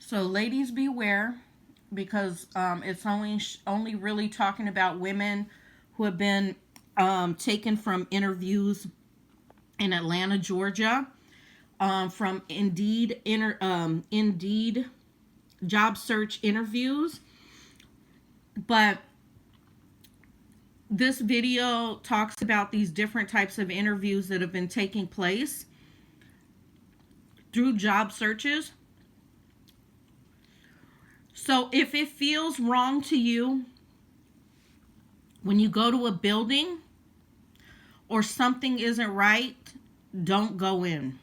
So, ladies, beware, because it's only really talking about women who have been taken from interviews in Atlanta, Georgia, from Indeed job search interviews. But this video talks about these different types of interviews that have been taking place through job searches. So if it feels wrong to you when you go to a building or something isn't right, don't go in.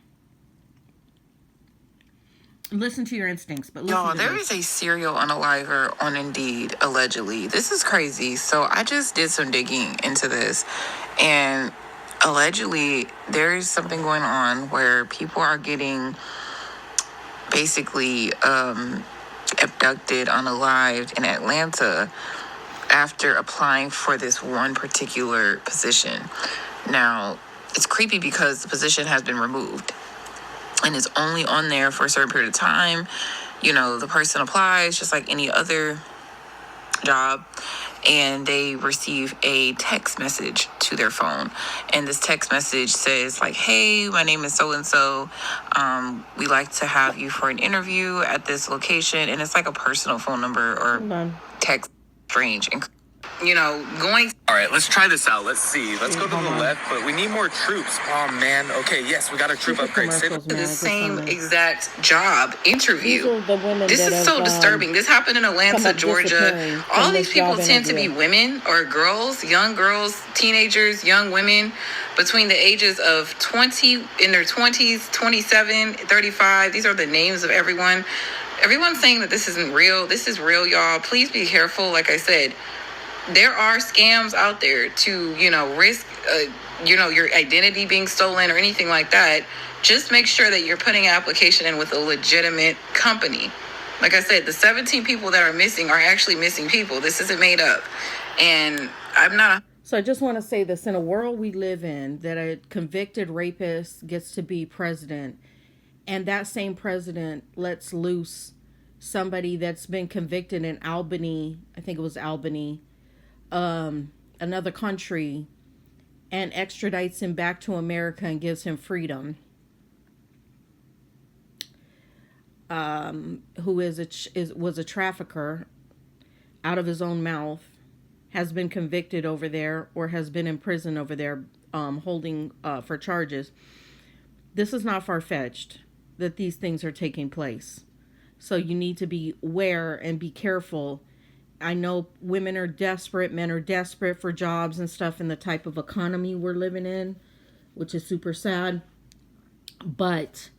Listen to your instincts, but listen. Y'all, there is a serial unaliver on Indeed, allegedly. This is crazy. So I just did some digging into this, and allegedly there is something going on where people are getting basically abducted, unalived in Atlanta after applying for this one particular position. Now, it's creepy because the position has been removed and is only on there for a certain period of time. You know, the person applies just like any other job, and they receive a text message to their phone. And this text message says like, hey, my name is so-and-so. We like to have you for an interview at this location. And it's like a personal phone number or text. Strange. And going. All right, let's try this out. Let's see. Let's go to the left, but we need more troops. Oh, man. Okay, yes, we got a troop upgrade. The same exact job interview. This is so disturbing. This happened in Atlanta, Georgia. All these people tend to be women or young girls, teenagers, young women between the ages of 20, in their 20s, 27, 35. These are the names of everyone. Everyone's saying that this isn't real. This is real, y'all. Please be careful. Like I said, there are scams out there to, risk, your identity being stolen or anything like that. Just make sure that you're putting an application in with a legitimate company. Like I said, the 17 people that are missing are actually missing people. This isn't made up. And I'm not. So I just want to say this: in a world we live in, that a convicted rapist gets to be president, and that same president lets loose somebody that's been convicted in Albany, I think it was Albany, another country, and extradites him back to America and gives him freedom. Who was a trafficker out of his own mouth, has been convicted over there or has been in prison over there, holding for charges. This is not far-fetched that these things are taking place. So you need to be aware and be careful. I know women are desperate, men are desperate for jobs and stuff in the type of economy we're living in, which is super sad. But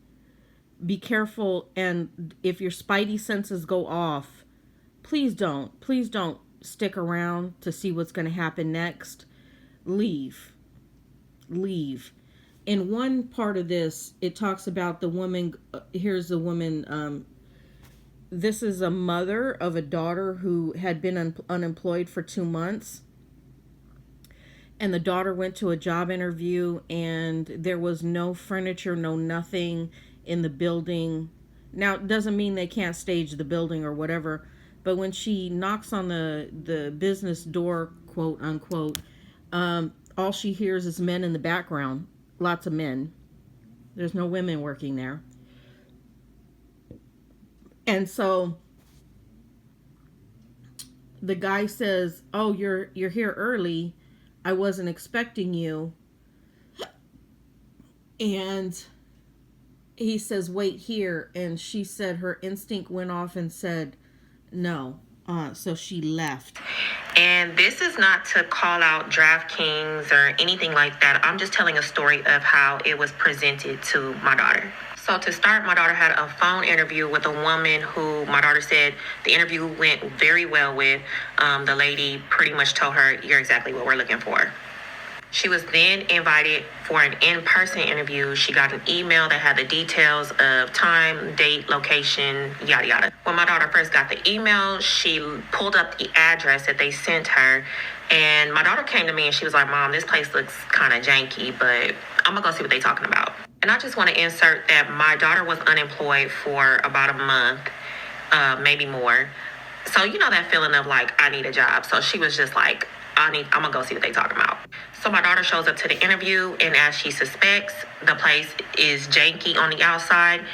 be careful, and if your spidey senses go off, please don't stick around to see what's going to happen next. Leave. In one part of this, it talks about the woman. Here's the woman. This is a mother of a daughter who had been unemployed for 2 months. And the daughter went to a job interview, and there was no furniture, no nothing in the building. Now, it doesn't mean they can't stage the building or whatever, but when she knocks on the business door, quote unquote, all she hears is men in the background. Lots of men. There's no women working there. And so the guy says, "Oh, you're here early. I wasn't expecting you." And he says, "Wait here." And she said her instinct went off and said, "No." So she left. And this is not to call out DraftKings or anything like that. I'm just telling a story of how it was presented to my daughter. So to start, my daughter had a phone interview with a woman who my daughter said the interview went very well with. The lady pretty much told her, "You're exactly what we're looking for." She was then invited for an in-person interview. She got an email that had the details of time, date, location, yada, yada. When my daughter first got the email, she pulled up the address that they sent her. And my daughter came to me and she was like, "Mom, this place looks kind of janky, but I'm going to go see what they're talking about." And I just want to insert that my daughter was unemployed for about a month. maybe more. So you know that feeling of like, I need a job. So she was just like, I'm gonna go see what they talking about. So my daughter shows up to the interview, and as she suspects, the place is janky on the outside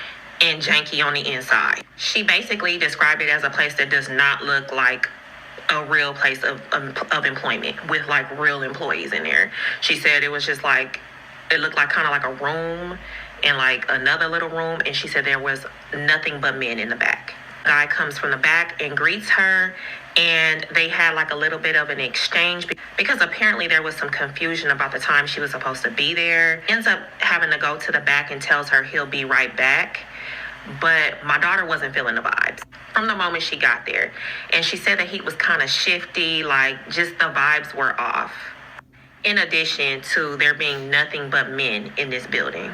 and janky on the inside. She basically described it as a place that does not look like a real place of employment with like real employees in there. She said it was just like, it looked like kind of like a room and like another little room, and she said there was nothing but men in the back. Guy comes from the back and greets her, and they had like a little bit of an exchange because apparently there was some confusion about the time she was supposed to be there. Ends up having to go to the back and tells her he'll be right back. But my daughter wasn't feeling the vibes from the moment she got there. And she said that he was kind of shifty, like just the vibes were off. In addition to there being nothing but men in this building.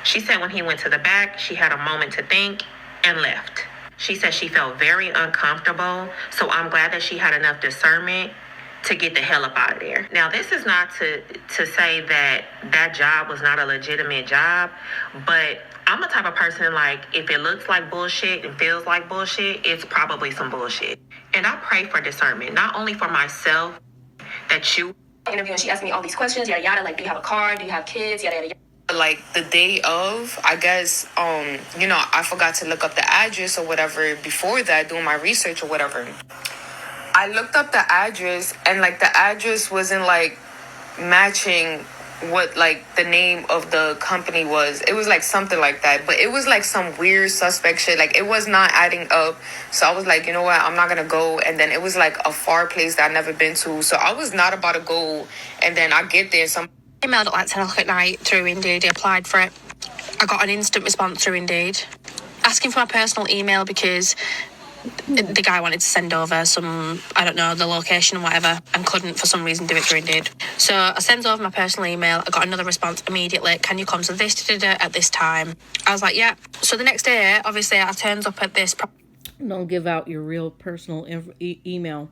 She said when he went to the back, she had a moment to think and left. She said she felt very uncomfortable, so I'm glad that she had enough discernment to get the hell up out of there. Now, this is not to say that that job was not a legitimate job, but I'm the type of person, like, if it looks like bullshit and feels like bullshit, it's probably some bullshit. And I pray for discernment, not only for myself, that you... Interview, and she asked me all these questions, yada yada, like, do you have a car, do you have kids, yada yada yada. Like the day of, I guess, I forgot to look up the address or whatever before that, doing my research or whatever. I looked up the address, and like the address wasn't like matching what like the name of the company was. It was like something like that, but it was like some weird suspect shit. Like it was not adding up. So I was like, you know what, I'm not gonna go. And then it was like a far place that I've never been to, so I was not about to go. And then I get there, I emailed at like 10 o'clock at night through Indeed. I applied for it. I got an instant response through Indeed asking for my personal email because the guy wanted to send over some, I don't know, the location and whatever, and couldn't for some reason do it through Indeed. So I sent over my personal email. I got another response immediately. Can you come to this at this time? I was like, yeah. So the next day, obviously, I turns up at this. Don't give out your real personal email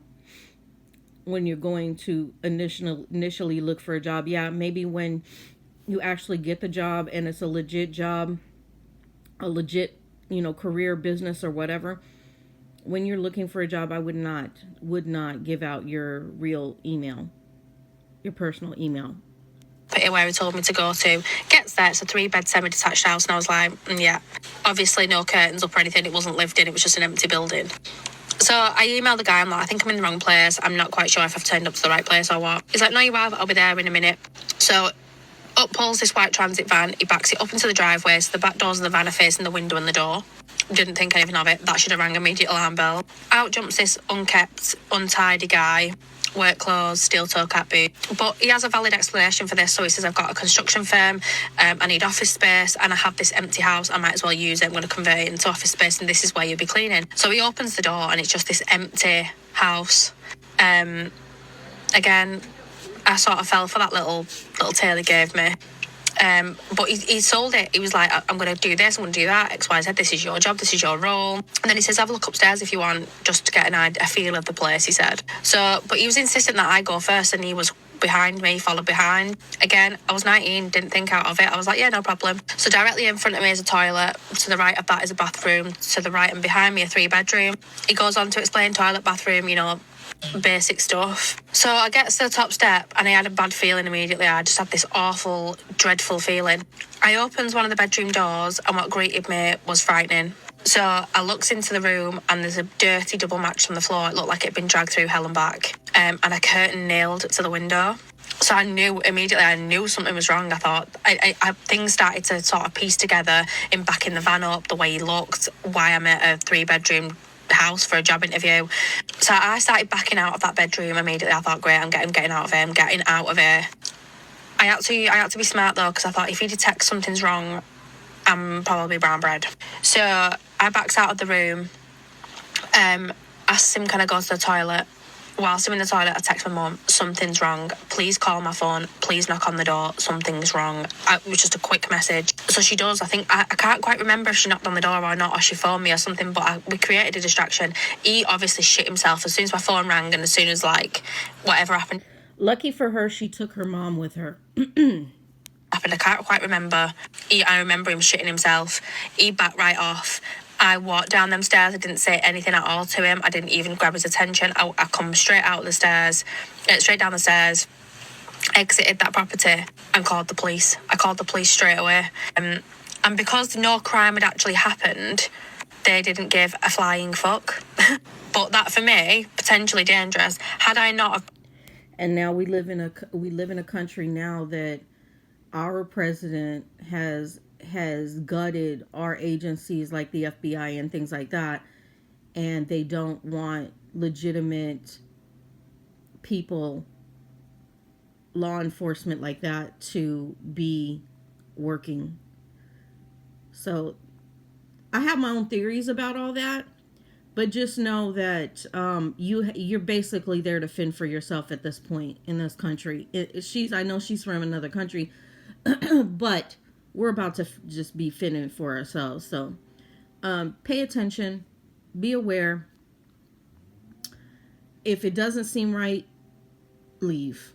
when you're going to initially look for a job. Yeah, maybe when you actually get the job and it's a legit job, a legit, career, business, or whatever. When you're looking for a job, I would not give out your real email, your personal email. Where he told me to go to. Gets there, it's a 3-bed semi-detached house, and I was like, yeah. Obviously no curtains up or anything, it wasn't lived in, it was just an empty building. So I emailed the guy, I'm like, I think I'm in the wrong place, I'm not quite sure if I've turned up to the right place or what. He's like, no you have, I'll be there in a minute. So up pulls this white transit van, he backs it up into the driveway, so the back doors of the van are facing the window and the door. Didn't think anything of it, that should have rang immediate alarm bell. Out jumps this unkept, untidy guy, work clothes, steel toe cap boot. But he has a valid explanation for this, so he says, I've got a construction firm, I need office space, and I have this empty house, I might as well use it, I'm going to convert it into office space, and this is where you'll be cleaning. So he opens the door, and it's just this empty house. Again, I sort of fell for that little tale he gave me. But he sold it. He was like, I'm going to do this, I'm going to do that, X, Y, Z, this is your job, this is your role. And then he says, have a look upstairs if you want, just to get a feel of the place, he said. But he was insistent that I go first, and he was behind me, followed behind. Again, I was 19, didn't think out of it. I was like, yeah, no problem. So directly in front of me is a toilet. To the right of that is a bathroom. To the right and behind me, a 3-bedroom. He goes on to explain toilet, bathroom, basic stuff. So I get to the top step, and I had a bad feeling immediately. I just had this awful, dreadful feeling. I opens one of the bedroom doors, and what greeted me was frightening. So I looks into the room, and there's a dirty double mattress on the floor. It looked like it'd been dragged through hell and back. And a curtain nailed to the window. So I knew something was wrong. I thought things started to sort of piece together in backing the van up, the way he looked, why I'm at a 3-bedroom house for a job interview. So I started backing out of that bedroom immediately. I thought, great, I'm getting out of here. I'm getting out of here. I had to be smart though, because I thought if he detects something's wrong, I'm probably brown bread. So I backed out of the room, asked him, can I go to the toilet? Whilst I'm in the toilet, I text my mum, something's wrong. Please call my phone. Please knock on the door. Something's wrong. It was just a quick message. So she does. I think, I can't quite remember if she knocked on the door or not, or she phoned me or something, but we created a distraction. He obviously shit himself as soon as my phone rang, and as soon as, whatever happened. Lucky for her, she took her mom with her. I can't quite remember. I remember him shitting himself. He backed right off. I walked down them stairs. I didn't say anything at all to him. I didn't even grab his attention. I come straight out the stairs, straight down the stairs, exited that property and called the police. I called the police straight away. And because no crime had actually happened, they didn't give a flying fuck. But that, for me, potentially dangerous. Had I not have... And now we live in a country now that our president has gutted our agencies like the FBI and things like that, and they don't want legitimate people, law enforcement like that, to be working. So I have my own theories about all that, but just know that you're basically there to fend for yourself at this point in this country. I know she's from another country, but we're about to just be fending for ourselves. So pay attention, be aware. If it doesn't seem right, leave.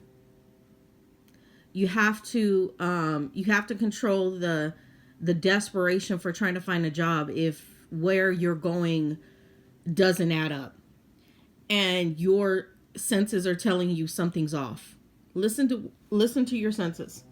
You have to control the desperation for trying to find a job if where you're going doesn't add up and your senses are telling you something's off. Listen to your senses.